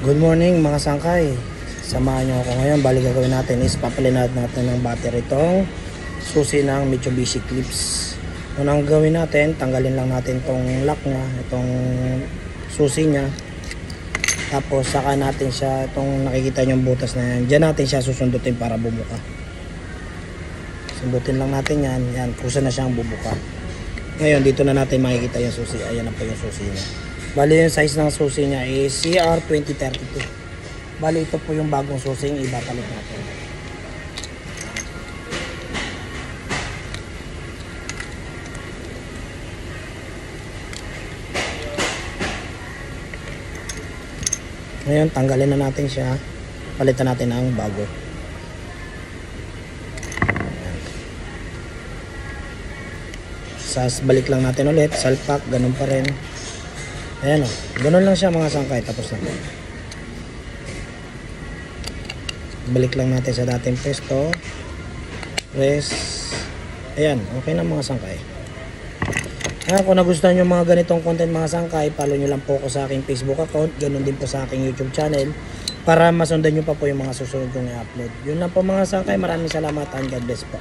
Good morning mga sangkay. Samahan nyo ako ngayon. Bali gagawin natin is papalinad natin ng battery itong susi ng Mitsubishi Eclipse. Unang gawin natin, tanggalin lang natin itong lock nya, itong susi nya. Tapos saka natin siya, itong nakikita nyo yung butas na yan, dyan natin siya susundutin para bumuka. Sundutin lang natin yan, yan, kusa na siyang bubuka. Ngayon dito na natin makikita yung susi. Ayan na po yung susi nya. Bali yung size ng susi niya is CR2032. Bali ito po yung bagong susi yung ibapalit natin. Ngayon tanggalin na natin siya. Palitan natin ang bago. Sas balik lang natin ulit. Salpak, ganun pa rin. Ayan o, ganun lang siya mga sangkay, tapos na. Balik lang natin sa dating pwesto. Press. Ayan, okay na mga sangkay. Kung nagustuhan nyo mga ganitong content mga sangkay, follow nyo lang po ako sa aking Facebook account, ganun din po sa aking YouTube channel, para masundan nyo pa po yung mga susunod kong i-upload. Yun lang po mga sangkay, maraming salamat and God bless po.